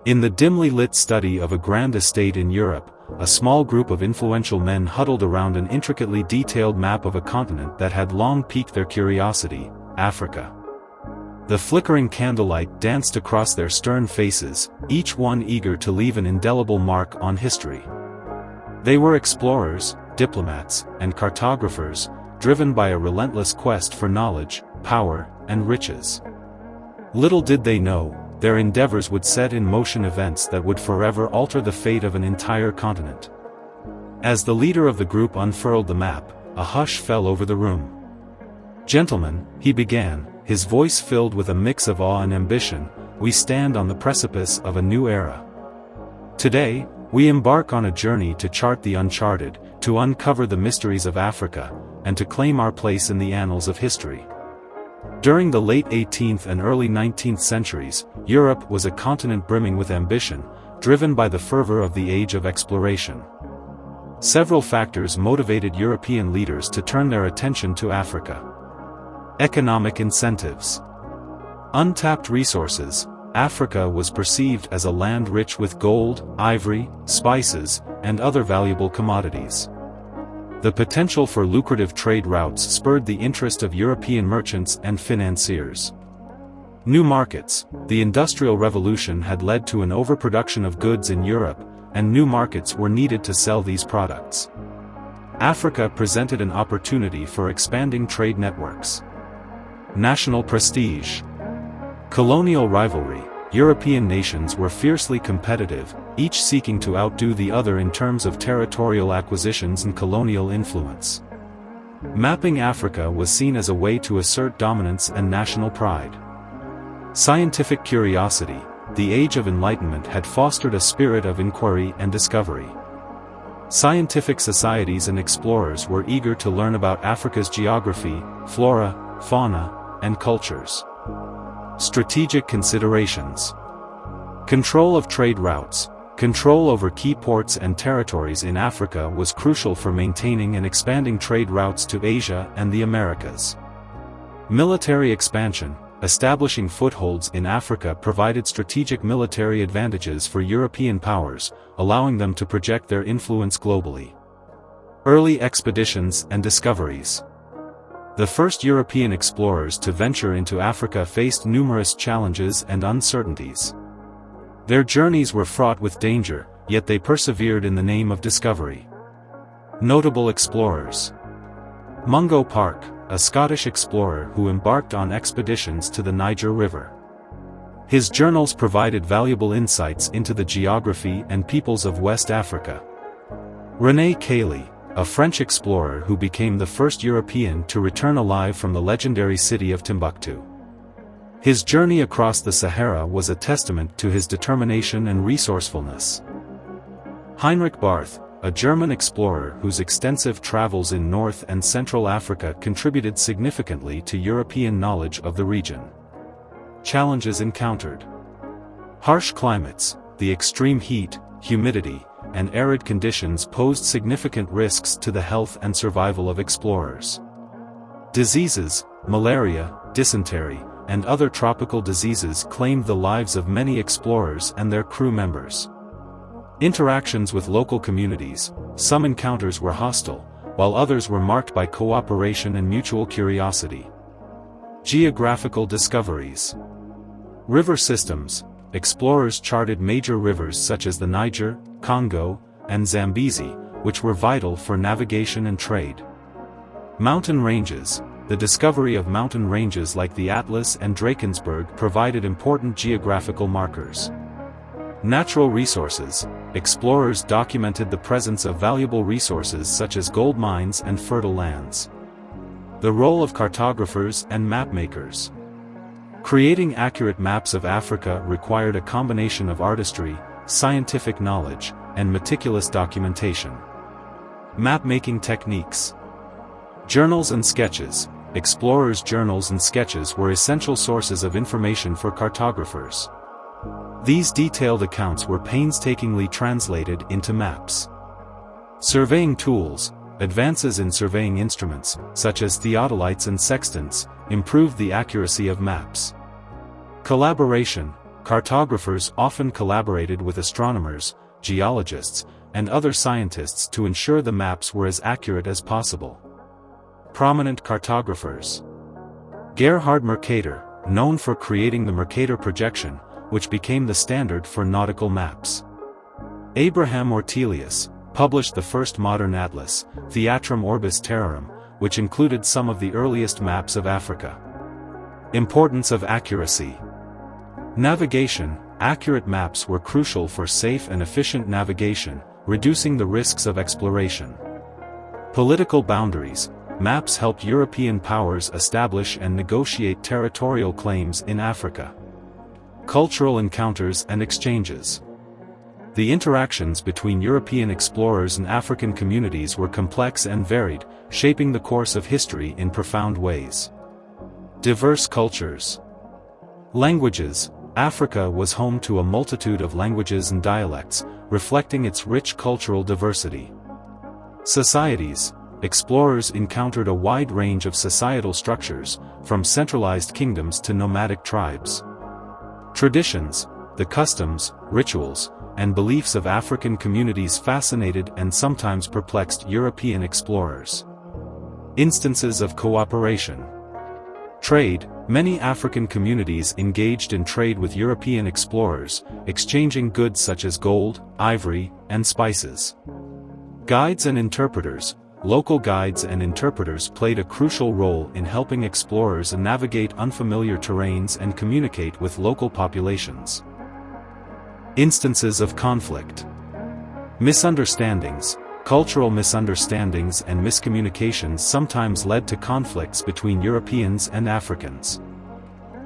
In the dimly lit study of a grand estate in Europe, a small group of influential men huddled around an intricately detailed map of a continent that had long piqued their curiosity, Africa. The flickering candlelight danced across their stern faces, each one eager to leave an indelible mark on history. They were explorers, diplomats, and cartographers, driven by a relentless quest for knowledge, power, and riches. Little did they know, their endeavors would set in motion events that would forever alter the fate of an entire continent. As the leader of the group unfurled the map, a hush fell over the room. "Gentlemen," he began, his voice filled with a mix of awe and ambition, "we stand on the precipice of a new era. Today, we embark on a journey to chart the uncharted, to uncover the mysteries of Africa, and to claim our place in the annals of history." During the late 18th and early 19th centuries, Europe was a continent brimming with ambition, driven by the fervor of the Age of Exploration. Several factors motivated European leaders to turn their attention to Africa. Economic incentives. Untapped resources. Africa was perceived as a land rich with gold, ivory, spices, and other valuable commodities. The potential for lucrative trade routes spurred the interest of European merchants and financiers. New markets. The Industrial Revolution had led to an overproduction of goods in Europe, and new markets were needed to sell these products. Africa presented an opportunity for expanding trade networks. National prestige. Colonial rivalry. European nations were fiercely competitive, each seeking to outdo the other in terms of territorial acquisitions and colonial influence. Mapping Africa was seen as a way to assert dominance and national pride. Scientific curiosity. The Age of Enlightenment had fostered a spirit of inquiry and discovery. Scientific societies and explorers were eager to learn about Africa's geography, flora, fauna, and cultures. Strategic considerations. Control of trade routes. Control over key ports and territories in Africa was crucial for maintaining and expanding trade routes to Asia and the Americas. Military expansion. Establishing footholds in Africa provided strategic military advantages for European powers, allowing them to project their influence globally. Early expeditions and discoveries. The first European explorers to venture into Africa faced numerous challenges and uncertainties. Their journeys were fraught with danger, yet they persevered in the name of discovery. Notable explorers. Mungo Park, a Scottish explorer who embarked on expeditions to the Niger River. His journals provided valuable insights into the geography and peoples of West Africa. René Cailly, a French explorer who became the first European to return alive from the legendary city of Timbuktu. His journey across the Sahara was a testament to his determination and resourcefulness. Heinrich Barth, a German explorer whose extensive travels in North and Central Africa contributed significantly to European knowledge of the region. Challenges encountered. Harsh climates, the extreme heat, humidity, and arid conditions posed significant risks to the health and survival of explorers. Diseases, malaria, dysentery, and other tropical diseases claimed the lives of many explorers and their crew members. Interactions with local communities. Some encounters were hostile, while others were marked by cooperation and mutual curiosity. Geographical discoveries. River systems. Explorers charted major rivers such as the Niger, Congo, and Zambezi, which were vital for navigation and trade. Mountain ranges. The discovery of mountain ranges like the Atlas and Drakensberg provided important geographical markers. Natural resources. Explorers documented the presence of valuable resources such as gold mines and fertile lands. The role of cartographers and mapmakers. Creating accurate maps of Africa required a combination of artistry, scientific knowledge, and meticulous documentation. Map-making techniques. Journals and sketches. Explorers' journals and sketches were essential sources of information for cartographers. These detailed accounts were painstakingly translated into maps. Surveying tools. Advances in surveying instruments, such as theodolites and sextants, improved the accuracy of maps. Collaboration. Cartographers often collaborated with astronomers, geologists, and other scientists to ensure the maps were as accurate as possible. Prominent cartographers. Gerhard Mercator, known for creating the Mercator projection, which became the standard for nautical maps. Abraham Ortelius published the first modern atlas, Theatrum Orbis Terrarum, which included some of the earliest maps of Africa. Importance of accuracy. Navigation. Accurate maps were crucial for safe and efficient navigation, reducing the risks of exploration. Political boundaries. Maps helped European powers establish and negotiate territorial claims in Africa. Cultural encounters and exchanges. The interactions between European explorers and African communities were complex and varied, shaping the course of history in profound ways. Diverse cultures. Languages. Africa was home to a multitude of languages and dialects, reflecting its rich cultural diversity. Societies. Explorers encountered a wide range of societal structures, from centralized kingdoms to nomadic tribes. Traditions. The customs, rituals, and beliefs of African communities fascinated and sometimes perplexed European explorers. Instances of cooperation. Trade. Many African communities engaged in trade with European explorers, exchanging goods such as gold, ivory, and spices. Guides and interpreters. Local guides and interpreters played a crucial role in helping explorers navigate unfamiliar terrains and communicate with local populations. Instances of conflict. Misunderstandings. Cultural misunderstandings and miscommunications sometimes led to conflicts between Europeans and Africans.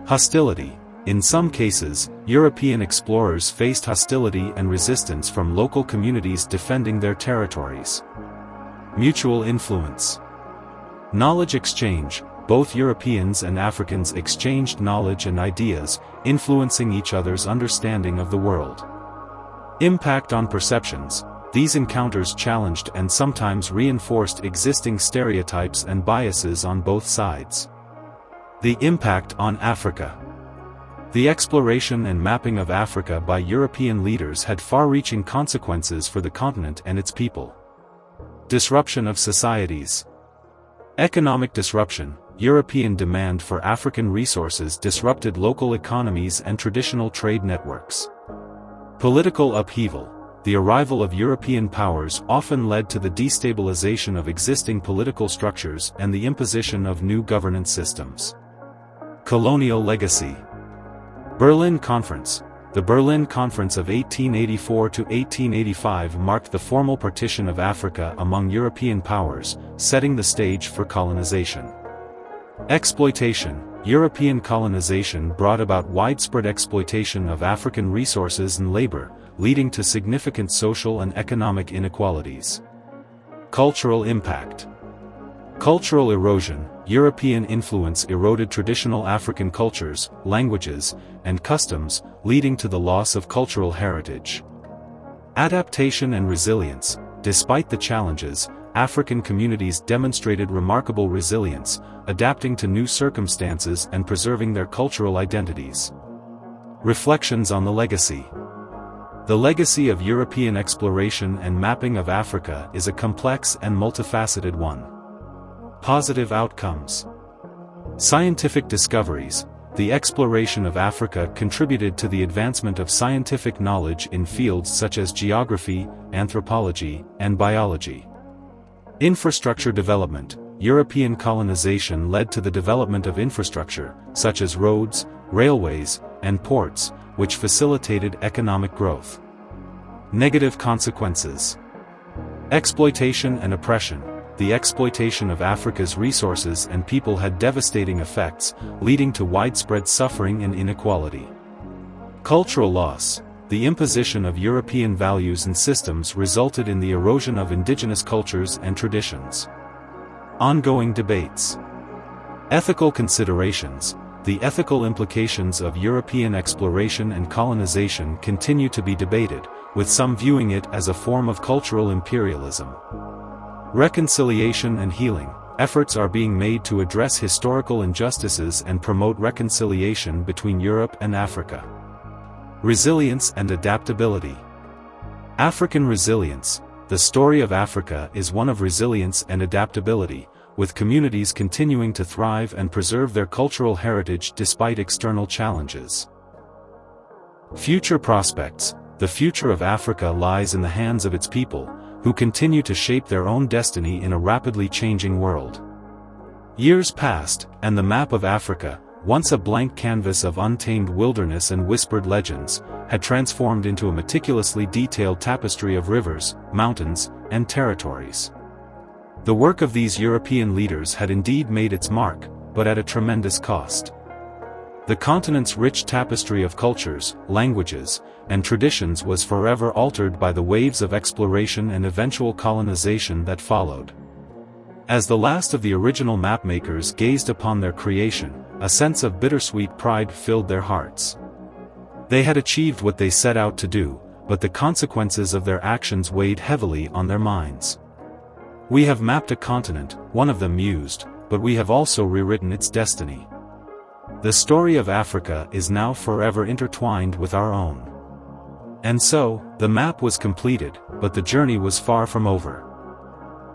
Hostility. In some cases, European explorers faced hostility and resistance from local communities defending their territories. Mutual influence. Knowledge exchange. Both Europeans and Africans exchanged knowledge and ideas, influencing each other's understanding of the world. Impact on perceptions. These encounters challenged and sometimes reinforced existing stereotypes and biases on both sides. The impact on Africa. The exploration and mapping of Africa by European leaders had far-reaching consequences for the continent and its people. Disruption of societies. Economic disruption. European demand for African resources disrupted local economies and traditional trade networks. Political upheaval. The arrival of European powers often led to the destabilization of existing political structures and the imposition of new governance systems. Colonial legacy. Berlin Conference. The Berlin Conference of 1884 to 1885 marked the formal partition of Africa among European powers, setting the stage for colonization. Exploitation. European colonization brought about widespread exploitation of African resources and labor, leading to significant social and economic inequalities. Cultural impact. Cultural erosion. European influence eroded traditional African cultures, languages, and customs, leading to the loss of cultural heritage. Adaptation and resilience. Despite the challenges, African communities demonstrated remarkable resilience, adapting to new circumstances and preserving their cultural identities. Reflections on the legacy. The legacy of European exploration and mapping of Africa is a complex and multifaceted one. Positive outcomes. Scientific discoveries. The exploration of Africa contributed to the advancement of scientific knowledge in fields such as geography, anthropology, and biology. Infrastructure development. European colonization led to the development of infrastructure, such as roads, railways, and ports, which facilitated economic growth. Negative consequences. Exploitation and oppression. The exploitation of Africa's resources and people had devastating effects, leading to widespread suffering and inequality. Cultural loss. The imposition of European values and systems resulted in the erosion of indigenous cultures and traditions. Ongoing debates. Ethical considerations. The ethical implications of European exploration and colonization continue to be debated, with some viewing it as a form of cultural imperialism. Reconciliation and healing. Efforts are being made to address historical injustices and promote reconciliation between Europe and Africa. Resilience and adaptability. African resilience. The story of Africa is one of resilience and adaptability, with communities continuing to thrive and preserve their cultural heritage despite external challenges. Future prospects. The future of Africa lies in the hands of its people, who continue to shape their own destiny in a rapidly changing world. Years passed, and the map of Africa, once a blank canvas of untamed wilderness and whispered legends, had transformed into a meticulously detailed tapestry of rivers, mountains, and territories. The work of these European leaders had indeed made its mark, but at a tremendous cost. The continent's rich tapestry of cultures, languages, and traditions was forever altered by the waves of exploration and eventual colonization that followed. As the last of the original mapmakers gazed upon their creation, a sense of bittersweet pride filled their hearts. They had achieved what they set out to do, but the consequences of their actions weighed heavily on their minds. We have mapped a continent, one of them mused, but we have also rewritten its destiny. The story of Africa is now forever intertwined with our own. And so, the map was completed, but the journey was far from over.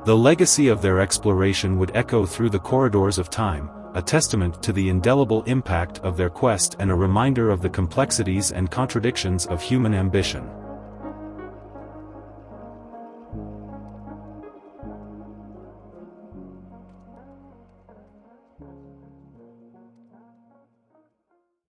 The legacy of their exploration would echo through the corridors of time, a testament to the indelible impact of their quest and a reminder of the complexities and contradictions of human ambition.